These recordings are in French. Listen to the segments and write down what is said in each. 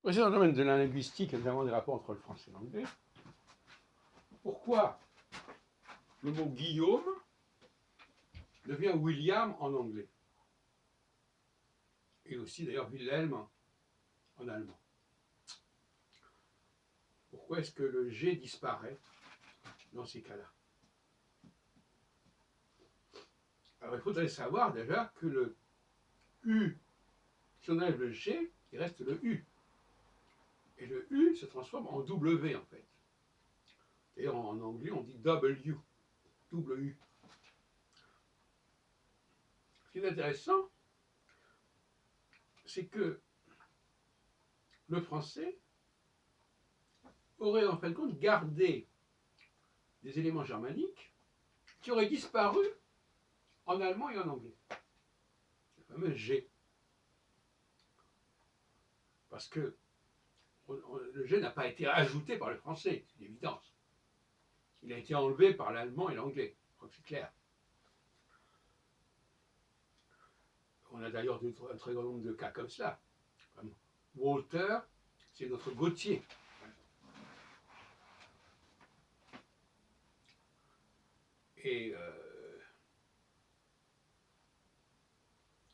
Aussi dans le domaine de la linguistique, et notamment des rapports entre le français et l'anglais, pourquoi le mot Guillaume devient William en anglais? Et aussi d'ailleurs Wilhelm en allemand. Pourquoi est-ce que le G disparaît dans ces cas-là? Alors il faudrait savoir déjà que le U, si on enlève le G, il reste le U. Et le U se transforme en W en fait. D'ailleurs en anglais on dit W, double U. Ce qui est intéressant, c'est que le français aurait en fin de compte gardé des éléments germaniques qui auraient disparu en allemand et en anglais. Le fameux G. Parce que le G n'a pas été ajouté par le français, c'est une évidence. Il a été enlevé par l'allemand et l'anglais. Je crois que c'est clair. On a d'ailleurs un très grand nombre de cas comme cela. Walter, c'est notre Gauthier. Et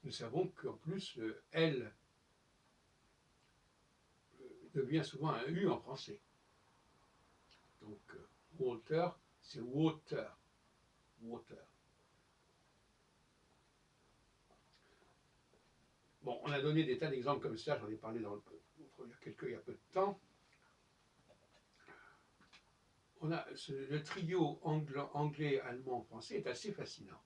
nous savons qu'en plus, le L devient souvent un U en français. Donc, Walter, c'est water. Water. Bon, on a donné des tas d'exemples comme ça, j'en ai parlé il y a peu de temps. Le trio anglais, allemand, français est assez fascinant.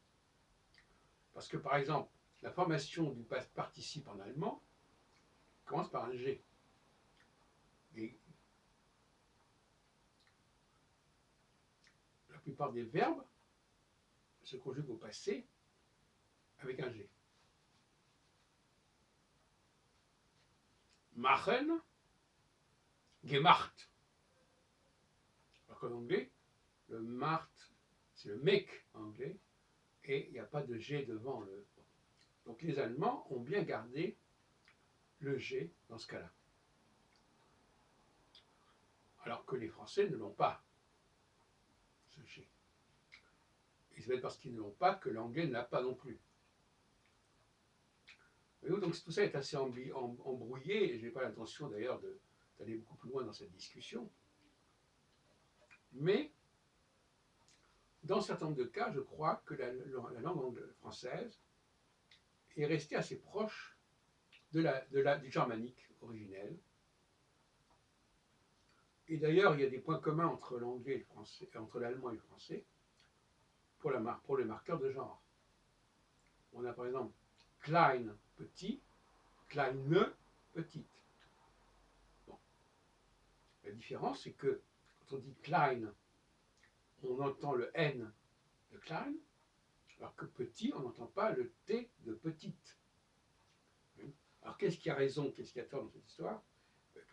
Parce que, par exemple, la formation du participe en allemand commence par un G. Et la plupart des verbes se conjuguent au passé avec un G. Machen, gemacht. Alors qu'en anglais, le macht, c'est le make en anglais, et il n'y a pas de G devant le. Donc les Allemands ont bien gardé le G dans ce cas-là. Alors que les Français ne l'ont pas, ce G. Et c'est peut-être parce qu'ils ne l'ont pas que l'anglais ne l'a pas non plus. Donc tout ça est assez embrouillé, et je n'ai pas l'intention d'ailleurs d'aller beaucoup plus loin dans cette discussion. Mais, dans un certain nombre de cas, je crois que la langue française est restée assez proche du germanique originel. Et d'ailleurs, il y a des points communs entre l'anglais et le français, entre l'allemand et le français, pour les marqueurs de genre. On a par exemple klein, petit, kleine, petite. Bon. La différence, c'est que quand on dit klein, on entend le N de klein, alors que petit, on n'entend pas le T de petite. Alors qu'est-ce qui a raison, qu'est-ce qui a tort dans cette histoire?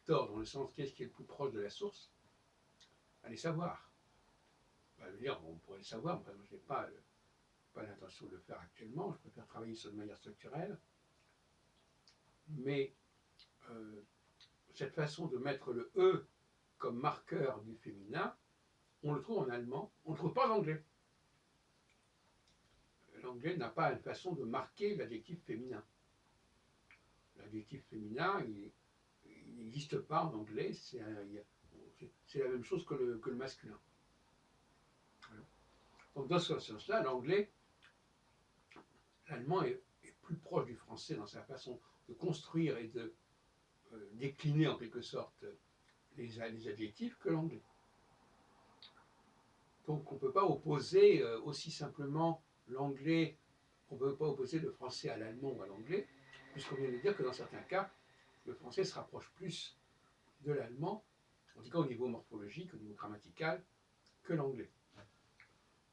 Tort dans le sens, qu'est-ce qui est le plus proche de la source? Allez savoir. On pourrait le savoir, moi je n'ai pas l'intention de le faire actuellement, je préfère travailler sur de manière structurelle. Mais cette façon de mettre le E comme marqueur du féminin, on le trouve en allemand, on ne le trouve pas en anglais. L'anglais n'a pas une façon de marquer l'adjectif féminin. L'adjectif féminin, il n'existe pas en anglais, c'est la même chose que le masculin. Voilà. Donc dans ce sens-là, l'allemand est plus proche du français dans sa façon de construire et de décliner en quelque sorte les adjectifs que l'anglais. Donc on ne peut pas opposer aussi simplement l'anglais, on ne peut pas opposer le français à l'allemand ou à l'anglais, puisqu'on vient de dire que dans certains cas, le français se rapproche plus de l'allemand, en tout cas au niveau morphologique, au niveau grammatical, que l'anglais.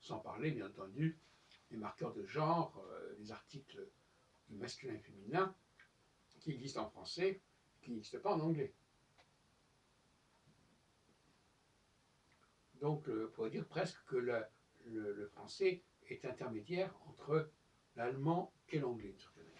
Sans parler, bien entendu, des marqueurs de genre, des articles de masculin et féminin qui existent en français, qui n'existent pas en anglais. Donc, on pourrait dire presque que le français est intermédiaire entre l'allemand et l'anglais, d'une certaine manière.